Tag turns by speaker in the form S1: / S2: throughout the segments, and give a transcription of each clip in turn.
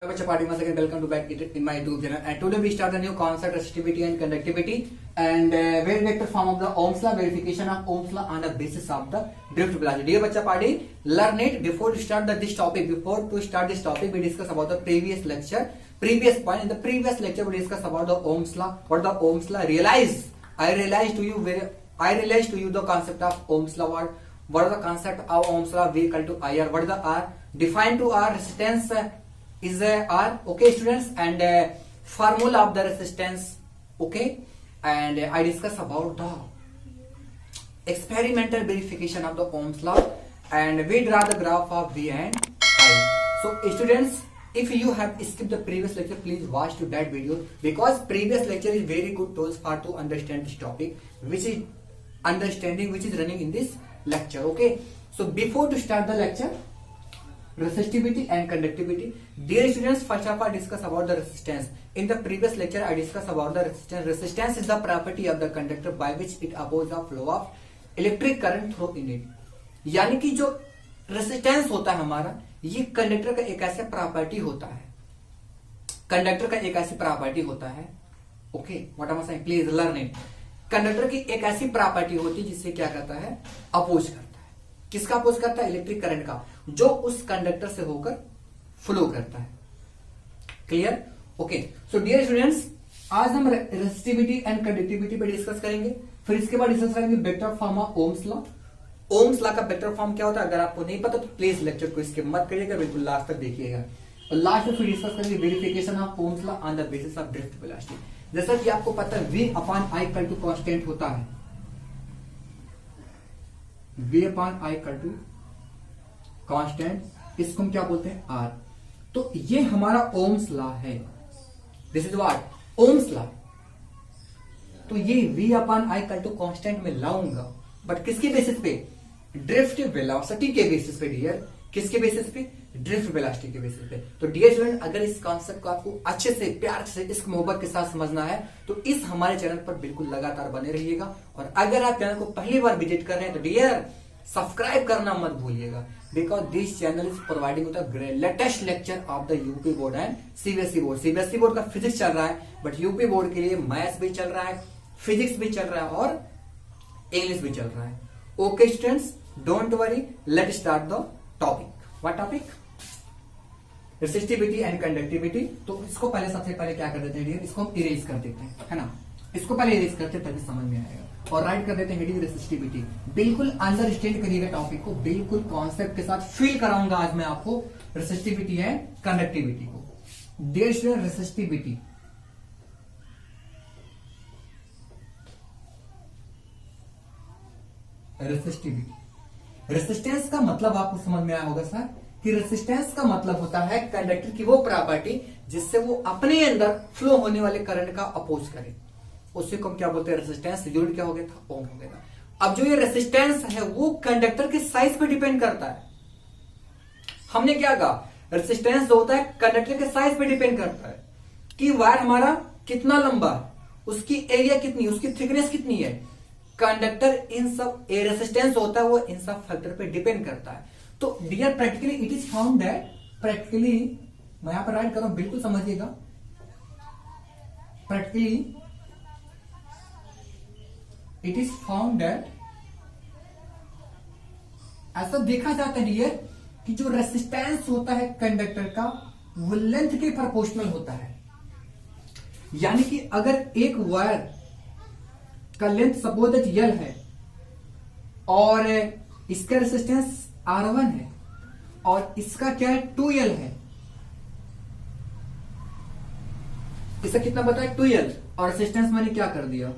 S1: Once again, welcome to back in my YouTube channel. And today we start the new concept resistivity and conductivity and wave vector form of the Ohm's law, verification of Ohm's law on the basis of the drift velocity. Dear bacha party, learn it before to start this topic. Before to start this topic, we discuss about the previous lecture. Previous point in the previous lecture, we discuss about the Ohm's law. What the Ohm's law? I realized to you the concept of Ohm's law. What is the concept of Ohm's law? V equal to IR. What is the R? Define to R resistance is R, okay students, and formula of the resistance, okay, and I discuss about the experimental verification of the Ohm's law, and we draw the graph of V and I. So students, if you have skipped the previous lecture, please watch to that video, because previous lecture is very good tools for to understand this topic, which is running in this lecture, okay. So before to start the lecture, resistivity and conductivity. Dear students, first of all discuss about the resistance. In the previous lecture I discussed about the resistance. Resistance is the property of the conductor by which it opposes the flow of electric current through in it. यानी कि जो resistance होता है हमारा, ये conductor का एक ऐसा प्रॉपर्टी होता है, कंडक्टर का एक ऐसी प्रॉपर्टी होता है, okay, what am I saying, please learn it. Conductor की एक ऐसी प्रॉपर्टी होती है जिससे क्या करता है, अपोज करता है. किसका अपोज करता है? इलेक्ट्रिक करंट का, जो उस कंडक्टर से होकर फ्लो करता है. Clear? Okay. So dear students, आज हम रेसिस्टिविटी एंड कंडक्टिविटी पे डिस्कस करेंगे. फिर इसके बाद डिस्कस करेंगे vector form of Ohm's law. Ohm's law का वेक्टर फॉर्म क्या होता है, अगर आपको नहीं पता तो प्लीज लेक्चर को स्किप मत करिएगा, बिल्कुल लास्ट तक देखिएगा. और लास्ट में फिर डिस्कस करेंगे verification of Ohm's law on the basis of drift velocity. जैसा कि आपको पता है V upon I equal to constant होता है. V upon I equal to constant, इसको हम क्या बोलते हैं, R. तो ये हमारा ओम्स लॉ है. This is what, Ohm's law. तो ये V upon I equal to constant में लाऊंगा, बट किसके बेसिस पे? ड्रिफ्ट वेलोसिटी के बेसिस पे. डियर, किसके बेसिस पे? ड्रिफ्ट वेलोसिटी के बेसिस पे. तो डियर स्टूडेंट, अगर इस कॉन्सेप्ट को आपको अच्छे से प्यार से इस मोहब्बत के साथ समझना है तो इस हमारे चैनल पर बिल्कुल लगातार बने रहिएगा. और अगर आप चैनल को पहली बार विजिट कर रहे हैं तो डियर सब्सक्राइब करना मत भूलिएगा, because this channel is providing the latest lecture of the UP board and CBSE board. CBSE board का फिजिक्स चल रहा है, बट यूपी बोर्ड के लिए मैथ्स भी चल रहा है, फिजिक्स भी चल रहा है और इंग्लिश भी चल रहा है. Okay students, don't worry, let start the topic. What topic? Resistivity and conductivity. तो इसको पहले, सबसे पहले क्या कर देते हैं डियर, इसको हम इरेज कर देते हैं, है ना. इसको पहले इरेज करते हैं तभी समझ में आएगा. और राइट कर देते हैं हेडिंग रेसिस्टिविटी. बिल्कुल अंडरस्टैंड करिएगा टॉपिक को, बिल्कुल कॉन्सेप्ट के साथ फील कराऊंगा आज मैं आपको रेसिस्टिविटी एंड कंडक्टिविटी को. डियर स्टूडेंट, रेसिस्टिविटी, रेसिस्टेंस का मतलब आपको समझ में आया होगा सर, कि रेसिस्टेंस का मतलब होता है कंडक्टर की वो प्रॉपर्टी जिससे वो अपने अंदर फ्लो होने वाले करंट का अपोज करे. उससे को हम क्या बोलते हैं, रेसिस्टेंस. यूनिट क्या हो गया था, ओम हो गया था. अब जो ये रेसिस्टेंस है वो कंडक्टर के साइज पे डिपेंड करता है. हमने क्या कहा, रेसिस्टेंस जो होता है कंडक्टर के साइज पे डिपेंड करता है कि वायर हमारा कितना लंबा है, उसकी एरिया कितनी, उसकी थिकनेस कितनी है. कंडक्टर इन सब रेसिस्टेंस होता है वो इन सब फैक्टर पे डिपेंड करता है. तो dear practically it is found that, practically मैं यहां पर राइट कर रहा हूं, बिल्कुल समझिएगा. Practically it is found that, ऐसा देखा जाता है डियर कि जो रेसिस्टेंस होता है कंडक्टर का वो लेंथ के प्रोपोर्शनल होता है. यानी कि अगर एक वायर का लेंथ सपोज दैट L है और इसका रेसिस्टेंस R1 है और इसका क्या है, 2L है. इसका कितना पता है, 2L, और रेसिस्टेंस मैंने क्या कर दिया,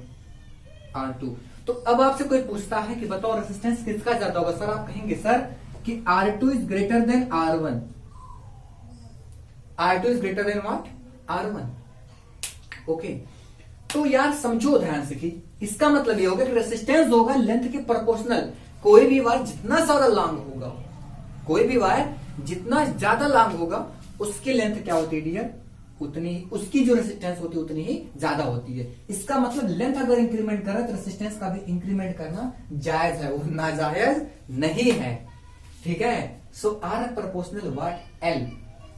S1: R2. तो अब आपसे कोई पूछता है कि बताओ रेसिस्टेंस किसका ज्यादा होगा, सर आप कहेंगे सर कि R2 is greater than R1. R2 is greater than what, R1. Okay. तो यार समझो ध्यान से कि इसका मतलब ये होगा कि रेसिस्टेंस होगा लेंथ के प्रोपोर्शनल. कोई भी वायर जितना ज्यादा लॉन्ग होगा, कोई भी वायर जितना ज्यादा लॉन्ग होगा उसकी लेंथ क्या होती है डियर, उतनी, उसकी जो रेसिस्टेंस होती है उतनी ही ज्यादा होती है. इसका मतलब लेंथ अगर इंक्रीमेंट करे तो रेसिस्टेंस का भी इंक्रीमेंट करना जायज है, वो नाजायज नहीं है. ठीक है. सो आर प्रोपोर्शनल व्हाट, L.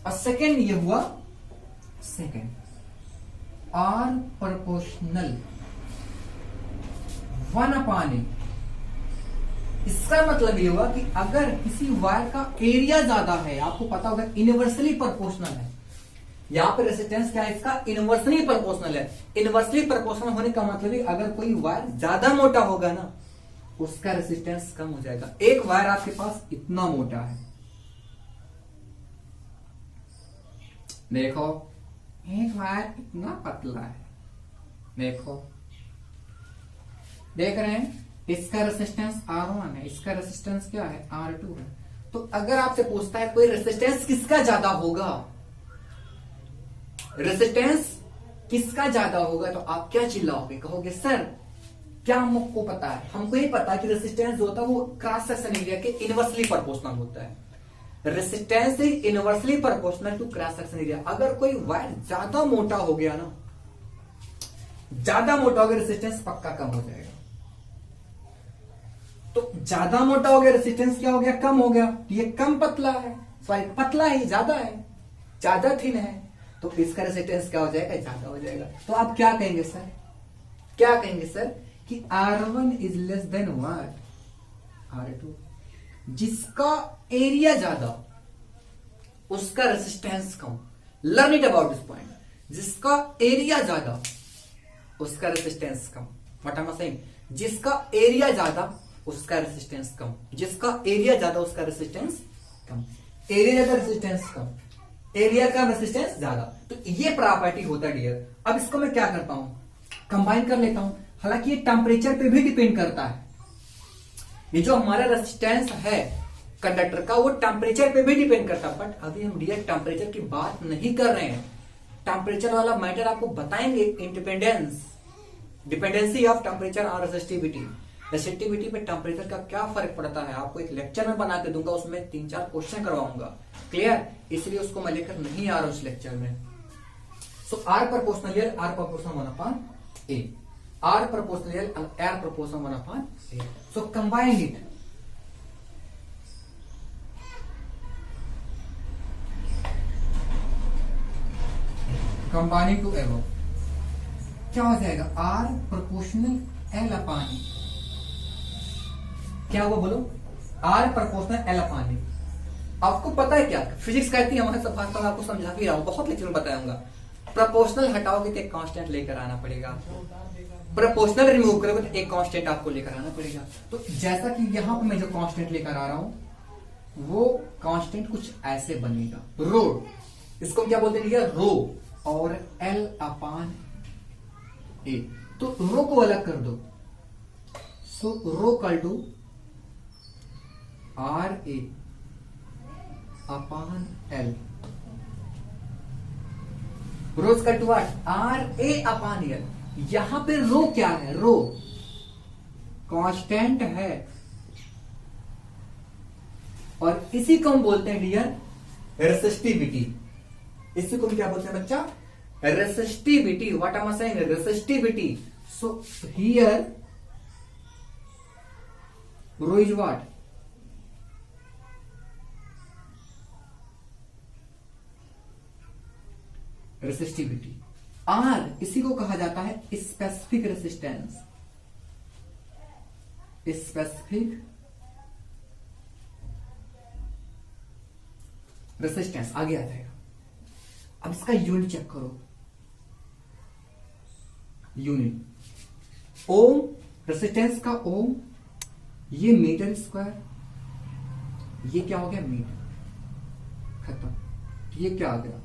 S1: और सेकेंड ये हुआ सेकेंड, आर प्रोपोर्शनल 1/a। इसका मतलब ये हुआ कि अगर किसी वायर का एरिया ज्यादा है, आपको पता होगा इनवर्सली प्रोपोर्शनल है, यहां पे रेसिस्टेंस क्या है इसका, इनवर्सली प्रोपोर्शनल है। इनवर्सली प्रोपोर्शनल होने का मतलब है अगर कोई वायर ज्यादा मोटा होगा ना, उसका रेसिस्टेंस कम हो जाएगा। एक वायर आपके पास इतना मोटा है, देखो एक वायर इतना पतला है, देखो देख रहे हैं, इसका रेसिस्टेंस R1 है, इसका रेसिस्टेंस क्या है R2 है। तो अगर आपसे पूछता है कोई रेसिस्टेंस किसका ज्यादा होगा, रेसिस्टेंस किसका ज्यादा होगा, तो आप क्या चिल्लाओगे, कहोगे सर क्या हमको पता है, हमको ये पता है कि रेसिस्टेंस जो होता है वो क्रॉस सेक्शन एरिया के इनवर्सली प्रोपोर्शनल होता है। Resistance is inversely proportional to cross section area. अगर कोई वायर ज्यादा मोटा हो गया ना, ज्यादा मोटा हो गया, रेसिस्टेंस पक्का कम हो जाएगा। तो ज्यादा मोटा हो गया, रेसिस्टेंस क्या हो गया, कम हो गया। ये कम पतला है, सॉरी पतला ही ज्यादा है, ज्यादा थिन है, तो इसका रेसिस्टेंस क्या हो जाएगा, ज्यादा हो जाएगा। तो आप क्या कहेंगे सर, क्या कहेंगे सर कि R1 is less than what, R2। जिसका एरिया ज्यादा उसका resistance come. Learn it about this point, जिसका एरिया ज्यादा उसका resistance come. What am I saying, जिसका एरिया ज्यादा उसका रेसिस्टेंस कम, जिसका एरिया ज्यादा उसका रेसिस्टेंस कम, एरिया ज्यादा रेसिस्टेंस कम, एरिया का रेसिस्टेंस ज्यादा। तो ये प्रॉपर्टी होता है डियर। अब इसको मैं क्या करता हूं, कंबाइन कर लेता हूं। हालांकि ये टेम्परेचर पे भी डिपेंड करता है, ये जो हमारा रेसिस्टेंस है कंडक्टर का वो टेम्परेचर पे भी डिपेंड करता है। बट अभी हम डियर टेम्परेचर की बात नहीं कर रहे हैं, टेम्परेचर वाला मैटर आपको बताएंगे, डिपेंडेंसी ऑफ टेम्परेचर और रेसिस्टिविटी। रेसिस्टिविटी पे टेम्परेचर का क्या फर्क पड़ता है आपको एक लेक्चर में बना के दूंगा, उसमें 3-4 क्वेश्चन करवाऊंगा, क्लियर। इसलिए उसको मैं लेकर नहीं आ रहा हूं उस लेक्चर में। So R proportional L, R proportional 1/a, R proportional L, R proportional 1/a। So combine it, combining two above क्या हो जाएगा, आर प्रोपोर्शनल L/A। क्या हुआ बोलो, आर प्रोपोर्शनल L/A। आपको पता है क्या फिजिक्स कहती है, हमारे सब भाग में आपको समझा भी रहा हूं, बहुत लेक्चर में बताऊंगा। प्रोपोर्शनल हटाओगे तो एक कांस्टेंट लेकर आना पड़ेगा, प्रोपोर्शनल रिमूव करोगे तो एक कांस्टेंट आपको लेकर आना पड़ेगा। तो जैसा कि यहां पर मैं जो कांस्टेंट लेकर आ रहा हूं वो कांस्टेंट कुछ ऐसे बनेगा, रो, इसको क्या बोलते हैं रो, और L/A। तो रो को अलग कर दो, सो रो कल टू RA/L। रो कल टू व्हाट, RA/L। यहां पे रो क्या है, रो कांस्टेंट है, और इसी को हम बोलते हैं डियर रेसिस्टिविटी। इसी को हम क्या बोलते हैं बच्चा, resistivity. What am I saying, resistivity. So here rho is what, resistivity. R इसी को कहा जाता है स्पेसिफिक रेसिस्टेंस, स्पेसिफिक रेसिस्टेंस आगे आ जाएगा। अब इसका यूनिट चेक करो, यूनिट ओम, रेसिस्टेंस का ओम, ये मीटर स्क्वायर, ये क्या हो गया मीटर, खत्म। ये क्या आ गया,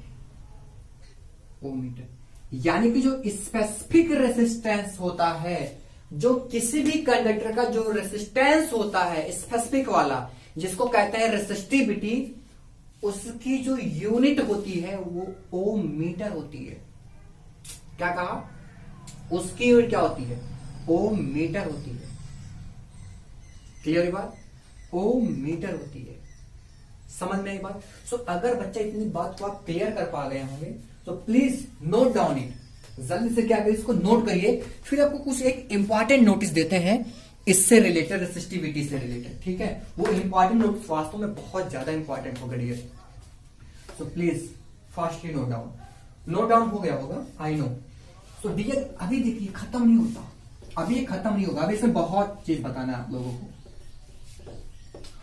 S1: ओम मीटर। यानी कि जो स्पेसिफिक रेसिस्टेंस होता है, जो किसी भी कंडक्टर का जो रेसिस्टेंस होता है स्पेसिफिक वाला, जिसको कहते हैं रेसिस्टिविटी, उसकी जो यूनिट होती है वो ओम मीटर होती है। क्या कहा, उसकी यूनिट क्या होती है, ओम मीटर होती है। क्लियर बात, ओम मीटर होती है, समझ में आई बात। सो अगर बच्चा इतनी बात को आप क्लियर कर पा गए होंगे तो प्लीज नोट डाउन इट, जल्दी से क्या करिए इसको नोट करिए। फिर आपको कुछ एक इंपॉर्टेंट नोटिस देते हैं इससे रिलेटेड, रेसिस्टिविटी से रिलेटेड, ठीक है। वो इंपॉर्टेंट नोटिस वास्तव में बहुत ज्यादा इंपॉर्टेंट होगा dear. So please fastly note down. Note down हो गया होगा, आई नो। सो डियर अभी देखिए खत्म नहीं होता, अभी ये खत्म नहीं होगा, अभी इसमें बहुत चीज बताना है आप लोगों को।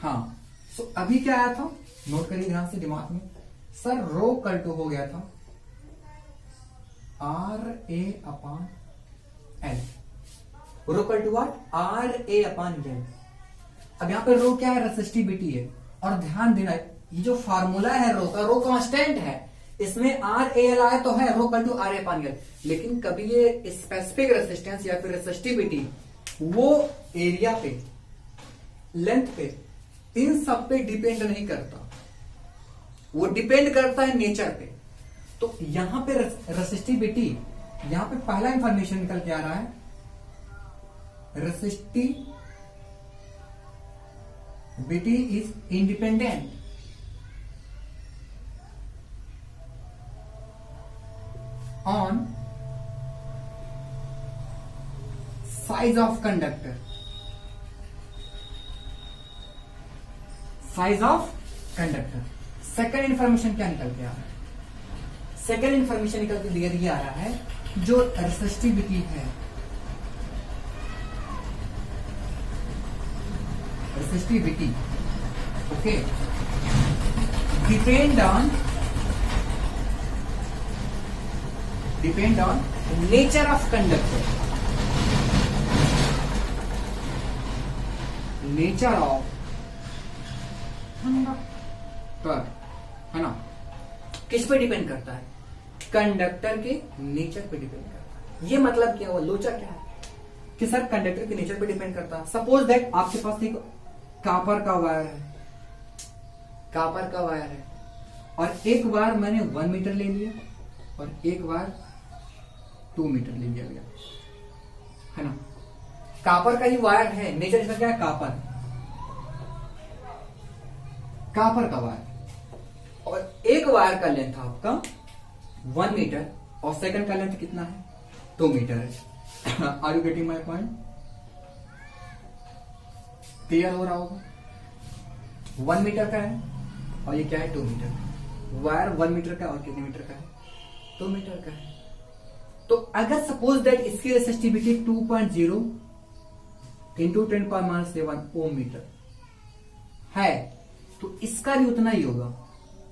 S1: हाँ, सो अभी क्या आया था, नोट करिए ध्यान से दिमाग में। सर रो कल टू हो गया था RA/L, रो कल टू व्हाट, RA/L। अब यहां पे रो क्या है, रेसिस्टिविटी है। और ध्यान देना, ये जो फार्मूला है रो का, रो कांस्टेंट है, इसमें RAL आया तो है रो कल टू RA/L। लेकिन कभी ये स्पेसिफिक रेसिस्टेंस या फिर रेसिस्टिविटी वो एरिया पे, लेंथ पे, इन सब पे डिपेंड नहीं करता, वो डिपेंड करता है नेचर पे। तो यहां पे रेसिस्टिविटी, यहां पे पहला इंफॉर्मेशन निकल के आ रहा है, resistivity is independent on size of conductor, size of conductor। Second information क्या निकल के आ रहा है, सेकेंड इंफॉर्मेशन निकल के ये आ रहा है, जो रेसिस्टिविटी है, resistivity okay, depend on nature of conductor, nature of conductor, है ना। किस पे डिपेंड करता है, कंडक्टर के नेचर पे डिपेंड करता है। ये मतलब क्या हुआ, लोचा क्या है कि सर कंडक्टर के नेचर पे डिपेंड करता है। सपोज दैट आपके पास एक कापर का वायर है, कापर का वायर है, और एक बार मैंने 1 मीटर ले लिया और एक बार 2 मीटर ले लिया गया, है ना। कापर का ही वायर है, नेचर इसका क्या है, कापर, कापर का वायर, और एक वायर का लेंथ आपका 1 मीटर और सेकंड का लेंथ कितना है, 2 मीटर है। Are you getting my point, clear हो रहा होगा। 1 मीटर का है और ये क्या है, 2 मीटर, वायर 1 मीटर का और कितने मीटर का है, 2 मीटर का है। तो अगर सपोज दैट इसकी रेसिस्टिविटी 2.0 इंटू 10⁻7 ओम मीटर है, तो इसका भी उतना ही होगा,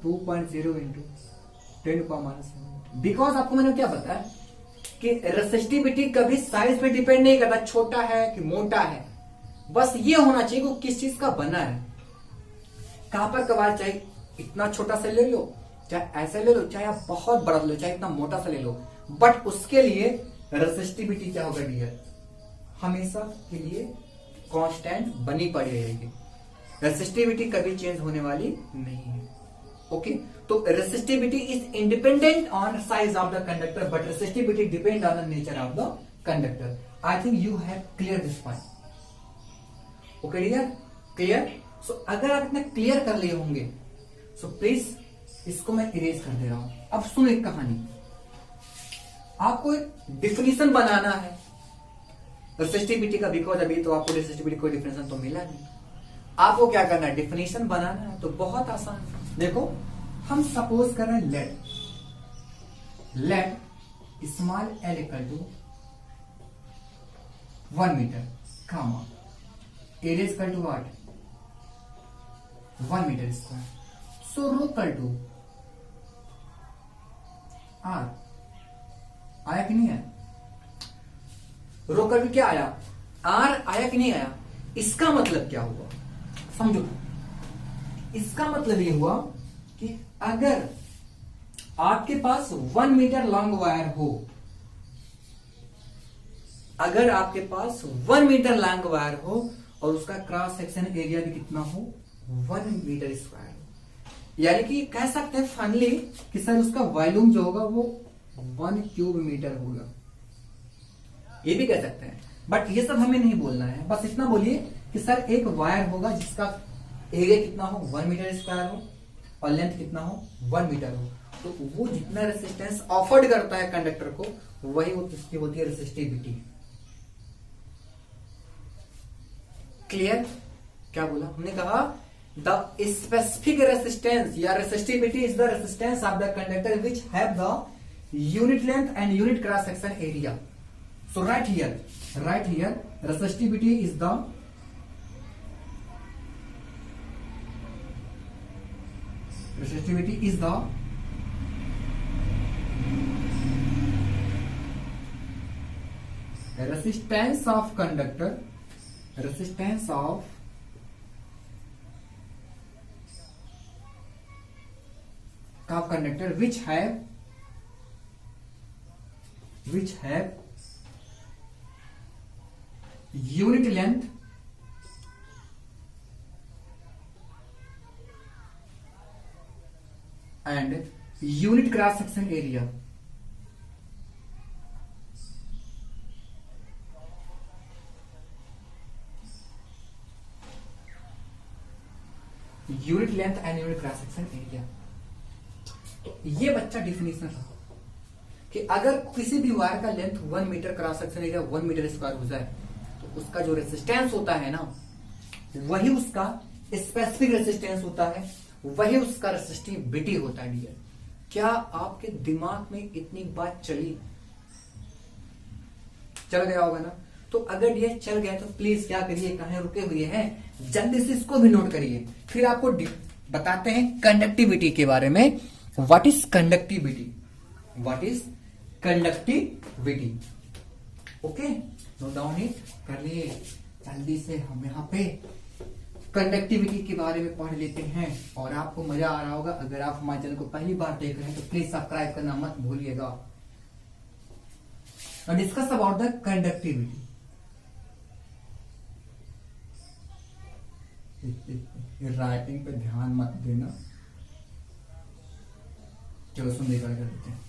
S1: 2.0 इंटू 10⁻7। बिकॉज आपको मैंने क्या बताया कि रेसिस्टिविटी कभी साइज पे डिपेंड नहीं करता, छोटा है कि मोटा है, बस ये होना चाहिए वो किस चीज का बना है। कापर का वायर चाहे इतना छोटा सा ले लो, चाहे ऐसा ले लो, चाहे आप बहुत बड़ा ले लो, चाहे इतना मोटा सा ले लो, बट उसके लिए रेसिस्टिविटी क्या होगा डियर, हमेशा के लिए कांस्टेंट बनी पड़ी रहेगी। रेसिस्टिविटी कभी चेंज होने वाली नहीं है। ओके, तो resistivity is independent on size of the conductor, but resistivity depend on the nature of the conductor. I think you have clear this point. Okay dear, clear. So अगर आप इतना clear कर लिए होंगे, सो प्लीज इसको मैं erase कर दे रहा हूं। अब सुनो एक कहानी, आपको एक डिफिनीशन बनाना है रेसिस्टिविटी का, बिकॉज अभी तो आपको रेसिस्टिविटी कोई डिफिनेशन तो मिला नहीं। आपको क्या करना है, डिफिनेशन बनाना है, तो बहुत आसान है। देखो हम सपोज कर रहे हैं let small L equal to 1 metre, comma area equal to what, 1 metre square. So rho equal to R, आया कि नहीं आया, रो इक्वल टू क्या आया, आर आया कि नहीं आया। इसका मतलब क्या हुआ समझो, इसका मतलब ये हुआ कि अगर आपके पास 1 मीटर लॉन्ग वायर हो, अगर आपके पास 1 मीटर लॉन्ग वायर हो और उसका क्रॉस सेक्शन एरिया भी कितना हो, 1 मीटर स्क्वायर, यानी कि कह सकते हैं फाइनली कि सर उसका वॉल्यूम जो होगा वो 1 क्यूब मीटर होगा, ये भी कह सकते हैं। बट ये सब हमें नहीं बोलना है, बस इतना बोलिए कि सर एक वायर होगा जिसका एरिया कितना हो, 1 मीटर स्क्वायर हो, और लेंथ कितना हो, 1 मीटर हो, तो वो जितना रेसिस्टेंस ऑफर्ड करता है कंडक्टर को, वही उसकी होती है रेसिस्टिविटी। क्लियर, क्या बोला हमने, कहा द स्पेसिफिक रेसिस्टेंस या resistivity is the resistance of the conductor which have the unit length and unit cross section area. So right here resistivity is the resistance of conductor which have unit length and unit cross section area. Unit length and unit cross section area. तो ये बच्चा definition था कि अगर किसी भी wire का length 1 metre, cross section area 1 metre square हो जाए तो उसका जो रेसिस्टेंस होता है ना, वही उसका स्पेसिफिक रेसिस्टेंस होता है, वही उसका रेसिस्टिविटी होता है. डियर, क्या आपके दिमाग में इतनी बात चल गया होगा ना? तो अगर ये चल गया तो प्लीज क्या करिए, कहां रुके हुए हैं, जल्दी से इसको भी नोट करिए. फिर आपको बताते हैं कंडक्टिविटी के बारे में. What is conductivity? Okay, note down it कर लिए. जल्दी से हम यहाँ पे कंडक्टिविटी के बारे में पढ़ लेते हैं और आपको मजा आ रहा होगा. अगर आप हमारे चैनल को पहली बार देख रहे हैं तो प्लीज सब्सक्राइब करना मत भूलिएगा. Discuss about the conductivity. Writing पे ध्यान मत देना, चलो सुन कर देते हैं.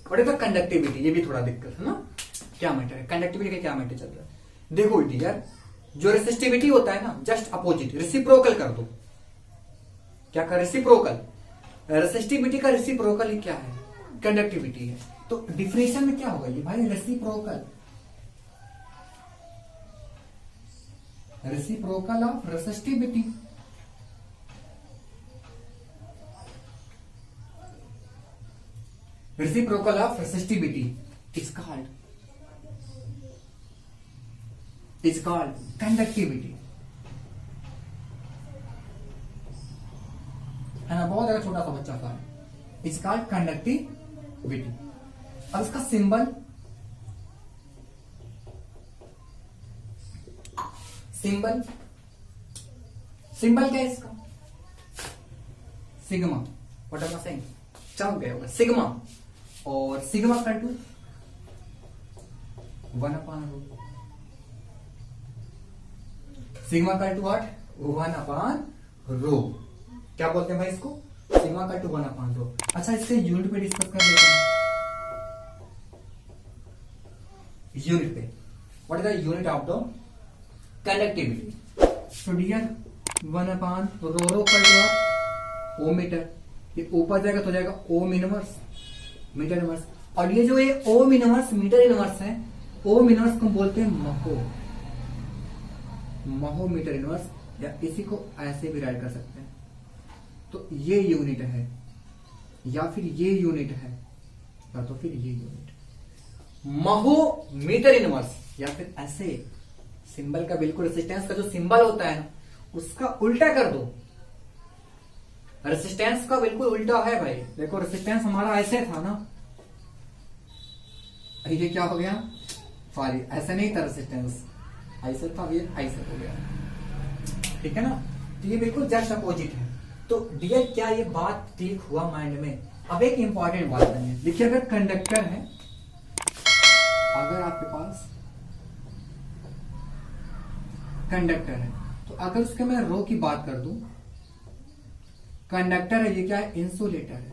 S1: बड़े तो कंडक्टिविटी, ये भी थोड़ा दिक्कत है ना. क्या मैटर है कंडक्टिविटी का, क्या मैटर चल रहा है? देखो यार, जो रेसिस्टिविटी होता है ना, जस्ट अपोजिट, रेसिप्रोकल कर दो. क्या कर? रेसिप्रोकल. रेसिस्टिविटी का रेसिप्रोकल ही क्या है? कंडक्टिविटी है. तो डिफिनेशन में क्या होगा ये भाई? Reciprocal of resistivity. Reciprocal of resistivity is called conductivity. है ना? बहुत छोटा सा बच्चा था. It's called conductivity. अब इसका सिंबल क्या है इसका? Sigma. What am I saying? चमक गया होगा. सिग्मा. और सिग्मा का टू 1/रो. सिग्मा का टू 1/रो. क्या बोलते हैं भाई इसको? सिग्मा का टू 1/रो. अच्छा, इसके यूनिट पे डिस्कस कर लेते हैं. यूनिट पे what is the unit of the conductivity? तो डियर 1/रो का टू ओ मीटर. ये ऊपर जाएगा तो जाएगा ओम इनवर्स मीटर इनवर्स. और ये जो ये ओम इनवर्स मीटर इनवर्स है, ओम इनवर्स को बोलते हैं महो मीटर इनवर्स, या इसी को ऐसे भी राइट कर सकते हैं. तो ये यूनिट है, या फिर ये यूनिट है, या तो फिर ये यूनिट महो मीटर इनवर्स, या फिर ऐसे सिंबल का बिल्कुल रेसिस्टेंस का जो सिंबल होता है ना, उसका उल्टा कर दो. रेसिस्टेंस का बिल्कुल उल्टा है भाई. देखो रेसिस्टेंस हमारा ऐसे था ना, ये क्या हो गया? सॉरी, ऐसे नहीं था रेसिस्टेंस, ऐसे था, ये ऐसे हो गया. ठीक है ना? तो ये बिल्कुल जस्ट अपोजिट है. तो डियर, क्या ये बात क्लिक हुआ माइंड में? अब एक इंपॉर्टेंट बात है, देखिए, अगर कंडक्टर है, अगर आपके पास कंडक्टर है, तो अगर उसके मैं रो की बात कर दूं, कंडक्टर है, ये क्या है? इंसुलेटर है.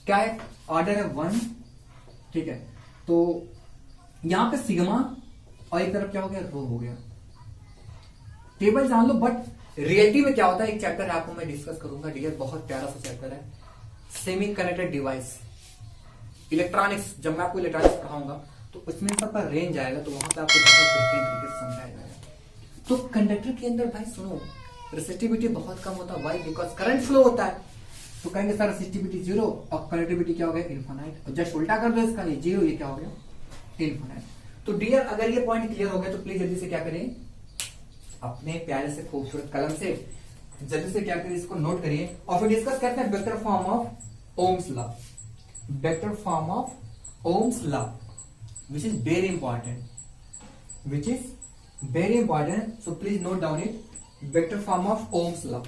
S1: क्या है? ऑर्डर है 1. ठीक है, तो यहां पे सिग्मा और एक तरफ क्या हो गया? रो हो गया. टेबल जान लो, बट रियलिटी में क्या होता है, एक चैप्टर आपको मैं डिस्कस करूंगा डियर, बहुत प्यारा सा चैप्टर है, सेमी कनेक्टेड डिवाइस, इलेक्ट्रॉनिक्स. जब मैं आपको इलेक्ट्रॉनिक्स पढ़ाऊंगा तो उसमें सबका रेंज आएगा, तो वहां पे आपको बहुत बेहतरीन तरीके से समझाया जाएगा. तो कंडक्टर के अंदर भाई सुनो रेसिस्टिविटी बहुत कम होता है। व्हाई? बिकॉज करंट फ्लो होता है। तो कहेंगे सर रेसिस्टिविटी जीरो और कंडक्टिविटी क्या हो गया? इनफाइनाइट। और जस्ट उल्टा कर दो इसका, ये जीरो, ये क्या हो गया? इनफाइनाइट। तो डियर अगर ये पॉइंट क्लियर हो गया तो प्लीज जल्दी से क्या करें, अपने प्यारे से खूबसूरत कलम से जल्दी से क्या करिए, इसको नोट करिए और फिर डिस्कस करते हैं vector form of Ohm's law. Vector form of Ohm's law which is very important, which is very important. So please note down it, vector form of Ohm's law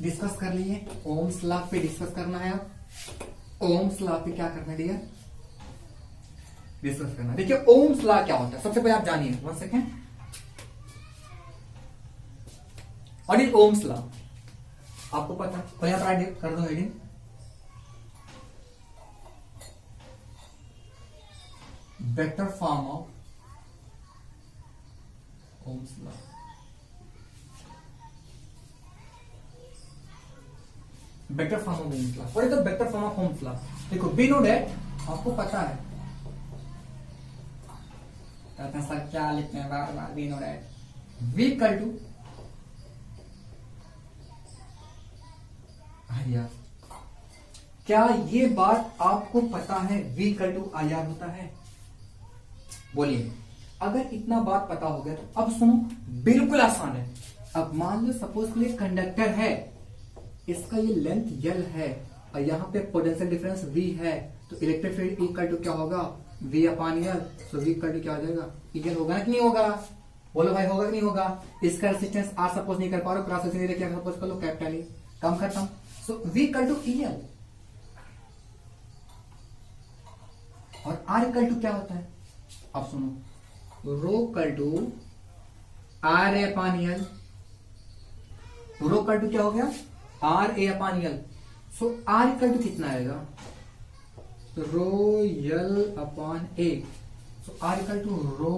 S1: discuss कर लिए। Ohm's law पे discuss करना है। आप Ohm's law पे क्या करना है डियर? डिस्कस करना। देखिए ओम्स लॉ क्या होता है सबसे पहले आप जानिए। 1 second. What is Ohm's law? आपको पता है, यहां पर कर दो heading vector form of Ohm's law. Vector form of Ohm's law. What is the vector form of Ohm's law? देखो वी नो दैट, आपको पता है, कहते हैं सर क्या लिखते हैं बार बार, we know that V equal to R. क्या ये बात आपको पता है V equal to I R होता है? बोलिए। अगर इतना बात पता हो गया तो अब सुनो, बिल्कुल आसान है। अब मान लो सपोज के लिए कंडक्टर है, इसका ये लेंथ L है और यहाँ पे पोटेंशियल डिफरेंस V है, तो इलेक्ट्रिक फील्ड इक्वल टू क्या होगा? V upon L। So V equal to क्या हो जाएगा? EL होगा कि नहीं होगा? बोलो भाई होगा कि नहीं होगा? इसका रेजिस्टेंस R सपोज नहीं कर पा रहे हो, क्रॉस सेक्शन एरिया क्या सपोज कर लो कैपिटल E, कम खत्म। So V equal to EL और R इक्वल टू क्या होता है? अब सुनो, rho equal to R A upon L। Rho equal to क्या हो गया? R A upon L। So R equal to कितना आएगा? Rho L upon A। So R equal to rho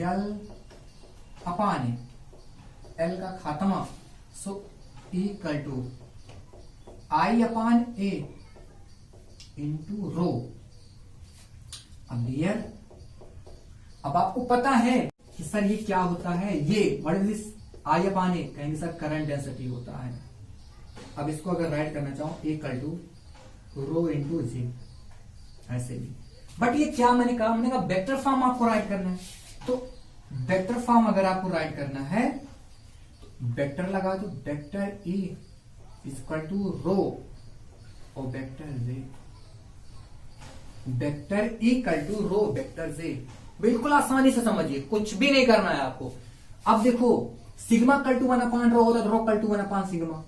S1: L upon A, L का खात्मा। So equal to I upon A into rho. अब dear, अब आपको पता है कि सर ये क्या होता है, ये what is this? I upon A, कहेंगे सर करंट डेंसिटी होता है। अब इसको अगर राइट करना चाहो इक्वल टू रो इंटू जी, ऐसे भी। बट ये क्या मैंने कहा वेक्टर फॉर्म आपको राइट करना है। तो वेक्टर फॉर्म अगर आपको राइट करना है तो वेक्टर लगा दो, vector E equal to rho और vector J. Vector E equal to rho vector J. बिल्कुल आसानी से समझिए, कुछ भी नहीं करना है आपको। अब देखो सिग्मा कल टू 1 अपान रो होता है, रो कल टू 1 अपान सिग्मा,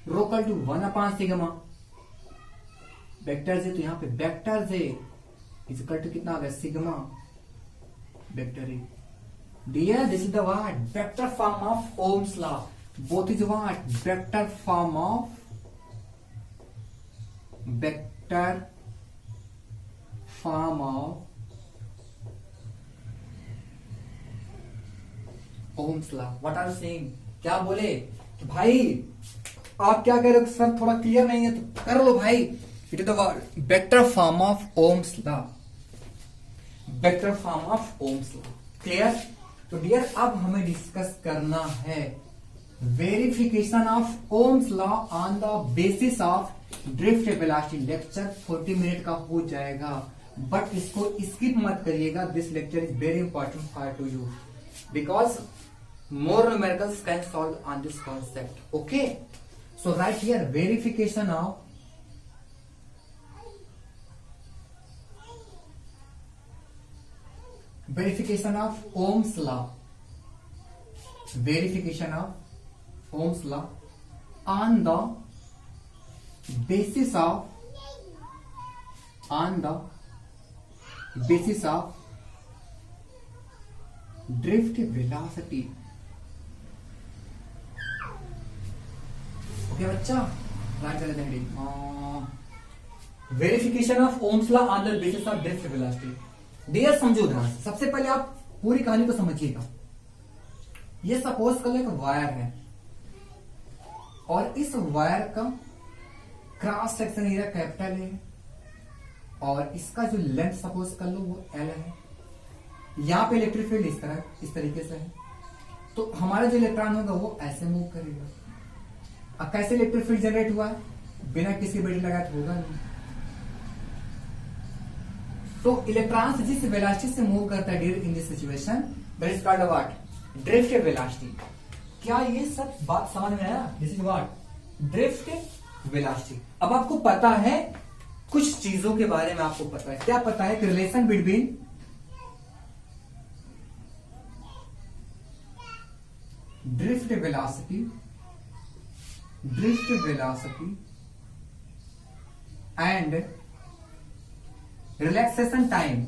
S1: रो कल टू 1 अपान सिग्मा। वेक्टर जे, तो यहां पे वेक्टर जे इक्वल टू कितना आ गया? Sigma vector A. Dear this is the word vector form of Ohm's law. Both is what? Vector form of vector form of Ohm's law. What are you saying? क्या बोले कि भाई आप क्या कह रहे हो सर थोड़ा क्लियर नहीं है, तो कर लो भाई। It is the vector form of Ohm's law, vector form of Ohm's law. Clear? तो डियर अब हमें डिस्कस करना है verification of Ohm's law on the basis of drift velocity. Lecture 40 minute का हो जाएगा, बट इसको स्किप मत करिएगा। This lecture is very important for to you because more numericals can solve on this concept. Okay, so right here verification of Ohm's law, verification of Ohm's law on the basis of drift velocity. Okay बच्चा, right कर देते हैं। Verification of Ohm's law on the basis of drift velocity. Dear समझो ध्यान से, सबसे पहले आप पूरी कहानी को समझिएगा। ये सपोज कर लो एक वायर है और इस वायर का क्रॉस सेक्शन एरिया कैपिटल है और इसका जो लेंथ सपोज कर लो वो L है यहाँ पे इलेक्ट्रिक फील्ड इस तरीके से है, तो हमारा जो इलेक्ट्रॉन होगा वो ऐसे मूव करेगा। अब कैसे इलेक्ट्रिक फील्ड जनरेट हुआ है? बिना किसी बैटरी लगाए तो होगा नहीं। तो इलेक्ट्रॉन जिस वेलोसिटी से मूव करता है during in this situation, that is called what? Drift velocity. क्या ये सब बात समझ में आया? This is what? Drift velocity. अब आपको पता है कुछ चीजों के बारे में, आपको पता है क्या? पता है कि relation between drift velocity and relaxation time.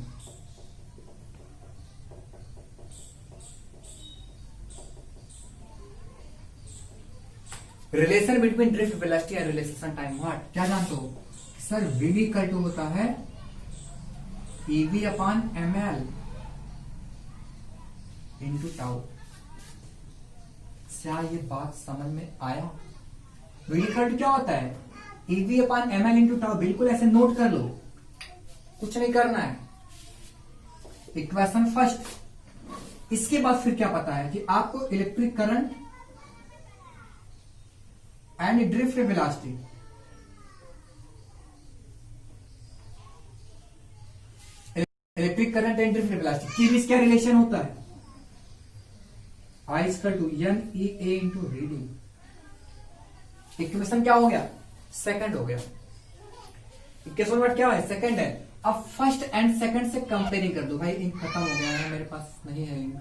S1: Relation between drift velocity and relaxation time what? क्या जानते हो सर? वीवी इक्वल टू होता है EV upon ml into tau. क्या ये बात समझ में आया? वीवी इक्वल टू क्या होता है? EV upon ml into tau. बिल्कुल ऐसे नोट कर लो, कुछ नहीं करना है। Equation first. इसके बाद फिर क्या पता है कि आपको electric current and drift velocity, electric current and drift velocity के बीच क्या रिलेशन होता है? I equal to n E A into v d. Equation क्या हो गया? सेकंड हो गया। इक्वेशन वर्ड क्या है? सेकंड है। अब फर्स्ट एंड सेकंड से कंपेयरिंग कर दो। भाई इंक खत्म हो गया है, मेरे पास नहीं है इंक,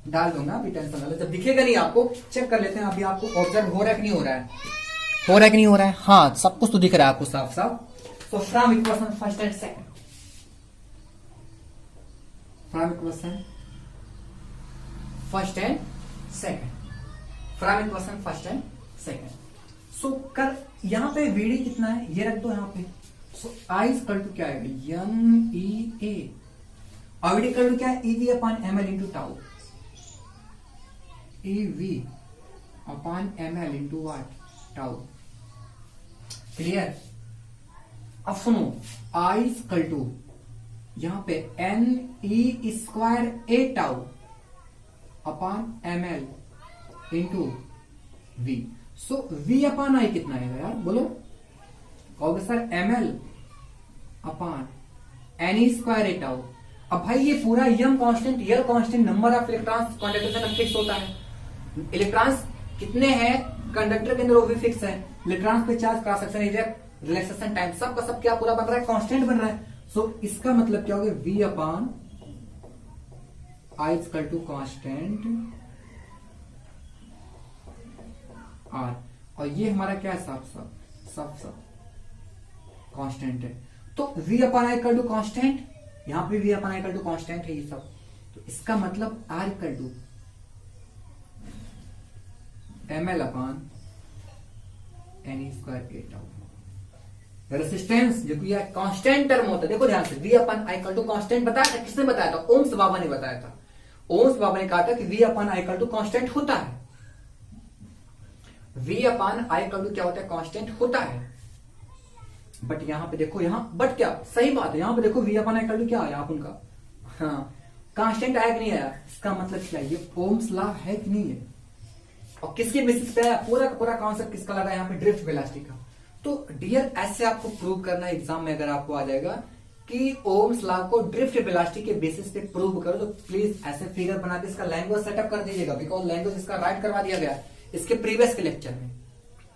S1: डाल दूंगा, अभी टेंशन ना लो। जब दिखेगा नहीं आपको, चेक कर लेते हैं अभी आपको ऑब्जर्व हो रहा है कि नहीं हो रहा है? हो रहा है कि नहीं हो रहा है? हाँ, सब कुछ तो दिख रहा है आपको साफ साफ। तो from equation first and second, from equation first and second, from equation first and second. So कर यहां पे वीडी कितना है ये रख दो यहां पे। सो आई इक्वल टू क्या है? N E A. और वीडी इक्वल टू क्या है? EV upon M L into tau. EV upon M L into what? Tau. Clear? अब सुनो, आई इक्वल टू यहां पे N E square A tau upon M L into V. So V upon I कितना आएगा यार? बोलो। कहोगे sir M L upon N E square A tau. अब भाई ये पूरा M constant, L constant, number of electrons conductor में फिक्स होता है। इलेक्ट्रॉन्स कितने हैं कंडक्टर के अंदर वो भी फिक्स है। इलेक्ट्रॉन्स पे charge, cross section area, relaxation time, सब का सब क्या पूरा बन रहा है? कांस्टेंट बन रहा है। सो इसका मतलब क्या हो गया? V upon I equal to constant R. और ये हमारा क्या है? सब कांस्टेंट है। तो v upon I equal to constant, यहां पे v upon I equal to constant है ये सब। तो इसका मतलब r equal to ml upon N E square A tau. Resistance जो कि कांस्टेंट टर्म होता है, देखो ध्यान से, v upon I equal to constant बताया था। किसने बताया था? ओम्स बाबा ने बताया था। ओम्स बाबा ने कहा था कि v upon I equal to constant होता है। v upon I equal to क्या होता है? कांस्टेंट होता है। बट यहां पे देखो, यहां बट क्या सही बात है, यहां पे देखो v upon I equal to क्या आया आप उनका? हाँ, कांस्टेंट आया कि नहीं आया? इसका मतलब क्या? ये ओम्स लॉ है कि नहीं है? और किसके बेसिस पे आया? पूरा का पूरा कॉन्सेप्ट किसका लगा यहाँ पे? ड्रिफ्ट वेलोसिटी का। तो डियर ऐसे आपको प्रूव करना है एग्जाम में, अगर आपको आ जाएगा कि ओम्स लॉ को ड्रिफ्ट वेलोसिटी के बेसिस पे प्रूव करो, तो प्लीज ऐसे फिगर बना के इसका लैंग्वेज सेटअप कर दीजिएगा, बिकॉज लैंग्वेज इसका राइट करवा दिया गया इसके प्रीवियस के लेक्चर में,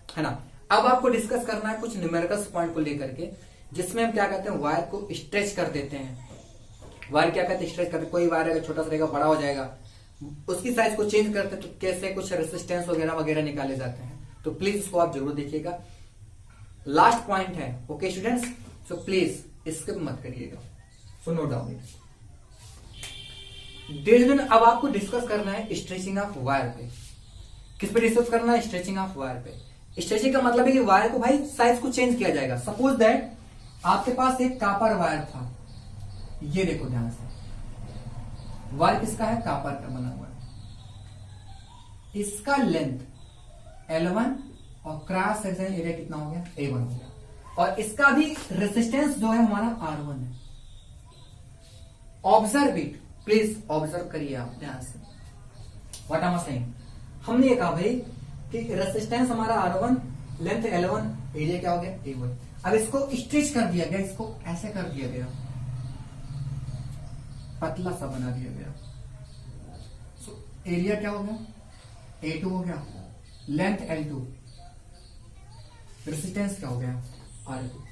S1: है ना। अब आपको डिस्कस करना है कुछ न्यूमेरिकल्स पॉइंट को लेकर के, जिसमें हम क्या कहते हैं? वायर को स्ट्रेच कर देते हैं। वायर क्या कहते हैं? स्ट्रेच करते हैं। कोई वायर अगर छोटा सा रहेगा, बड़ा हो जाएगा, उसकी साइज को चेंज करते हैं तो कैसे कुछ रेसिस्टेंस वगैरह वगैरह निकाले जाते हैं। तो प्लीज इसको आप जरूर देखिएगा, लास्ट पॉइंट है। Okay students, so please skip मत करिएगा, सो नोट डाउन इट। अब आपको डिस्कस करना है स्ट्रेचिंग ऑफ वायर पे। किस पे डिस्कस करना है? स्ट्रेचिंग ऑफ वायर पे। स्ट्रेचिंग का मतलब है कि वायर को भाई साइज को चेंज किया जाएगा। सपोज दैट आपके पास एक कॉपर वायर था, ये देखो ध्यान से, वायर किसका है? कॉपर का बना हुआ है। इसका लेंथ L1 और क्रॉस सेक्शन एरिया कितना हो गया? A1 हो गया। और इसका भी रेसिस्टेंस जो है हमारा R1 है। ऑब्जर्व इट, प्लीज ऑब्जर्व करिए आप ध्यान से। व्हाट एम आई सेइंग, हमने ये कहा भाई कि रेसिस्टेंस हमारा R1, लेंथ L1, एरिया क्या हो गया A1। अब इसको स्ट्रेच कर दिया गया, इसको ऐसे कर दिया गया, पतला सा बना दिया गया। सो एरिया क्या हो गया A2 हो गया, लेंथ L2, रेसिस्टेंस क्या हो गया R2।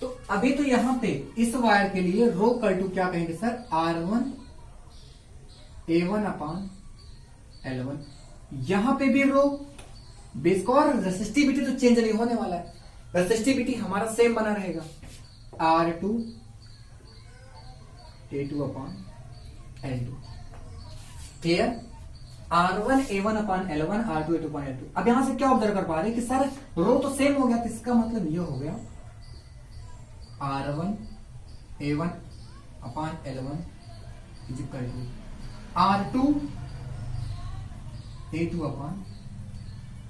S1: तो अभी तो यहां पे इस वायर के लिए रो कल टू क्या कहेंगे sir, R1 A1 upon L1। यहां पे भी रो बेस और रेसिस्टिविटी तो चेंज नहीं होने वाला है, रेसिस्टिविटी हमारा सेम बना रहेगा, R2 A2 upon L2। Clear, R1 A1 upon L1, R2 A2 upon L2। अब यहां से क्या ऑब्जर्व कर पा रहे हैं कि सर रो तो सेम हो गया, तो इसका मतलब ये हो गया R1 A1 upon L1 is equal to R2 A2 upon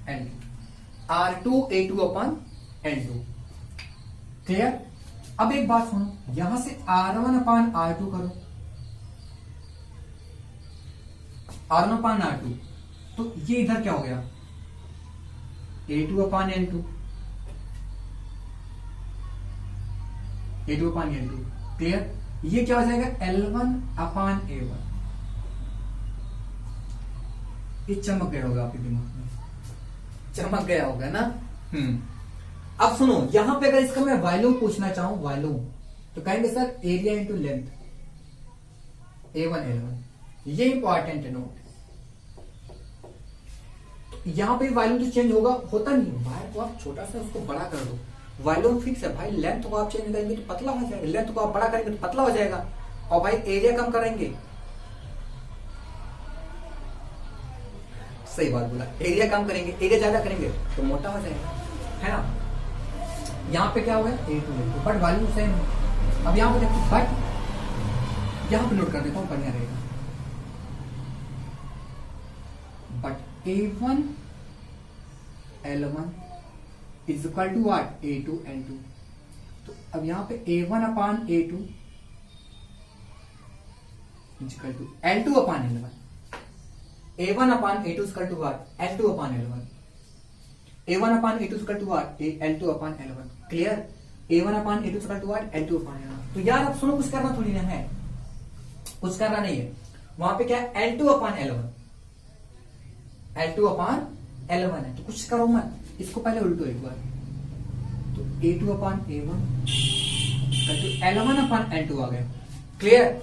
S1: L2, R2 A2 upon L2। Clear. अब एक बात सुनो, यहां से R1 अपान R2 करो, R1 अपान R2, तो ये इधर क्या हो गया A2 upon L2, A2 upon L2। Clear, ये क्या हो जाएगा L1 अपान A1। ये चमक गया होगा आपके दिमाग में, चमक गया होगा ना। अब सुनो, यहां पे अगर इसका मैं वॉल्यूम पूछना चाहूं, वॉल्यूम, तो कहेंगे sir area into length A1 L1। ये इंपॉर्टेंट है नोट। यहां पे वॉल्यूम तो चेंज होगा, होता नहीं, वायर को आप छोटा सा उसको बड़ा कर दो, वॉल्यूम फिक्स है भाई। लेंथ को आप चेंज करेंगे तो पतला हो जाएगा, लेंथ को आप बड़ा करेंगे तो पतला हो जाएगा, और भाई एरिया कम करेंगे, सही बात बोला, एरिया कम करेंगे, एरिया ज्यादा करेंगे तो मोटा हो जाएगा, है ना। यहां पे क्या हो गया A2 L2, but volume same है। अब यहां पे देखो, बट यहां पे नोट कर देता हूं, बढ़िया रहेगा, but A1 L1 is equal to what A2 L2। तो अब यहां पे A1 upon A2 is equal to L2 upon L1। A1 upon A2 is equal to what L2 upon L1। A1 upon A2 is equal to what L2 upon L1। Clear, A1 upon A2 is equal to what L2 upon L1। तो यार अब सुनो, कुछ करना थोड़ी ना है, कुछ करना नहीं है, वहां पे क्या है L2 upon L1, L2 upon L1 है, तो कुछ करो मत, इसको पहले उल्टो एक बार, तो A2 अपान A1 L1 अपान L2 आ गया। क्लियर,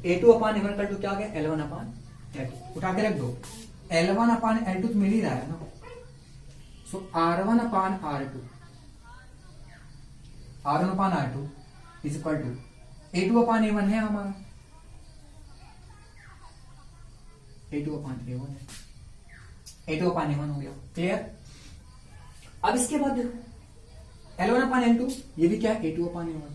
S1: A2 अपान A1 कल टू क्या आ गया L1 अपान L2। उठा के रख दो, L1 अपान L2 तो मिल ही रहा है ना, so R1 upon R2, R1 upon R2 is equal to A2 upon A1 है हमारा, A2 अपान A1 है, A2 अपान A1 हो गया। क्लियर, अब इसके बाद देखो L1 अपान L2, ये भी क्या है A2 upon A1।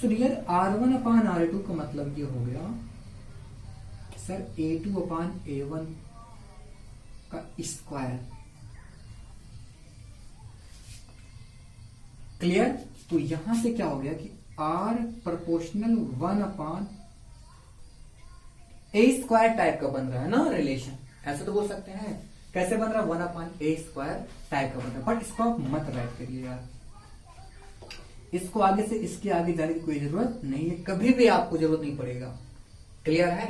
S1: So dear R1 upon R2 का मतलब ये हो गया सर A2 अपान A1 का स्क्वायर। क्लियर, तो यहां से क्या हो गया कि R proportional 1 upon A square type का बन रहा है ना रिलेशन, ऐसे तो बोल सकते हैं। कैसे बन रहा है 1 अपान A स्क्वायर टाइप का बन रहा है, बट इसको आप मत राइट करिए यार, इसको आगे से इसके आगे जाने की कोई जरूरत नहीं है, कभी भी आपको जरूरत नहीं पड़ेगा। क्लियर है,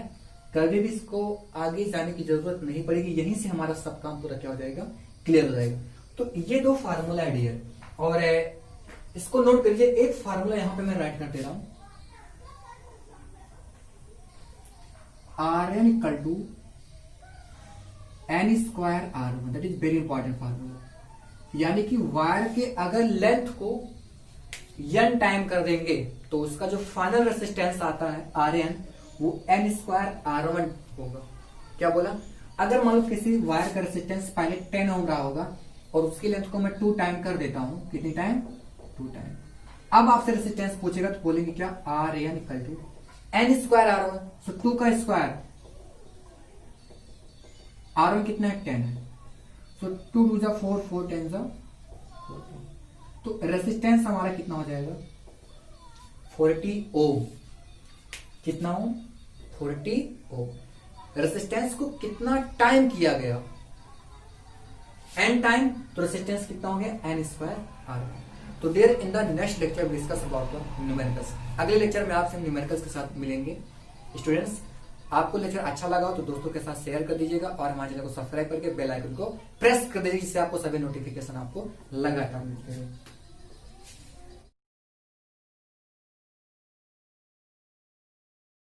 S1: कभी भी इसको आगे जाने की जरूरत नहीं पड़ेगी, यहीं से हमारा सब काम पूरा क्या हो जाएगा, क्लियर हो जाएगा। तो ये दो फार्मूला है डियर, और इसको नोट करिए, एक फार्मूला यहां पे मैं राइट कर दे रहा हूं, Rn equal to n square R1, that is very important formula. यानी कि वायर के अगर लेंथ को n टाइम कर देंगे तो उसका जो फाइनल रेसिस्टेंस आता है Rn, वो n स्क्वायर R1 होगा। क्या बोला, अगर मान लो किसी वायर का रेसिस्टेंस पहले 10 ओम रहा होगा और उसकी लेंथ को मैं 2 टाइम कर देता हूं, कितनी टाइम 2 टाइम। अब आपसे रेसिस्टेंस पूछेगा तो बोलेंगे क्या Rn equal to n square R1, so 2 का स्क्वायर, R1 कितना है 10 है, सो 2 2 जा 4, 4 10 जा 4, तो रेसिस्टेंस हमारा कितना हो जाएगा 40 ओम। कितना ओम? 40 ओम। रेजिस्टेंस को कितना टाइम किया गया? n टाइम, तो रेजिस्टेंस कितना हो गया? n square R. तो there in the next lecture we discuss about the numericals. अगले लेक्चर में आपसे न्यूमेरिकल्स के साथ मिलेंगे। स्टूडेंट्स, आपको लेक्चर अच्छा लगा हो तो दोस्तों के साथ शेयर कर दीजिएगा और हमारे चैनल को सब्सक्राइब करके बेल आइकन को प्रेस कर दीजिए, जिससे आपको सभी नोटिफिकेशन आपको लगातार मिलते हैं।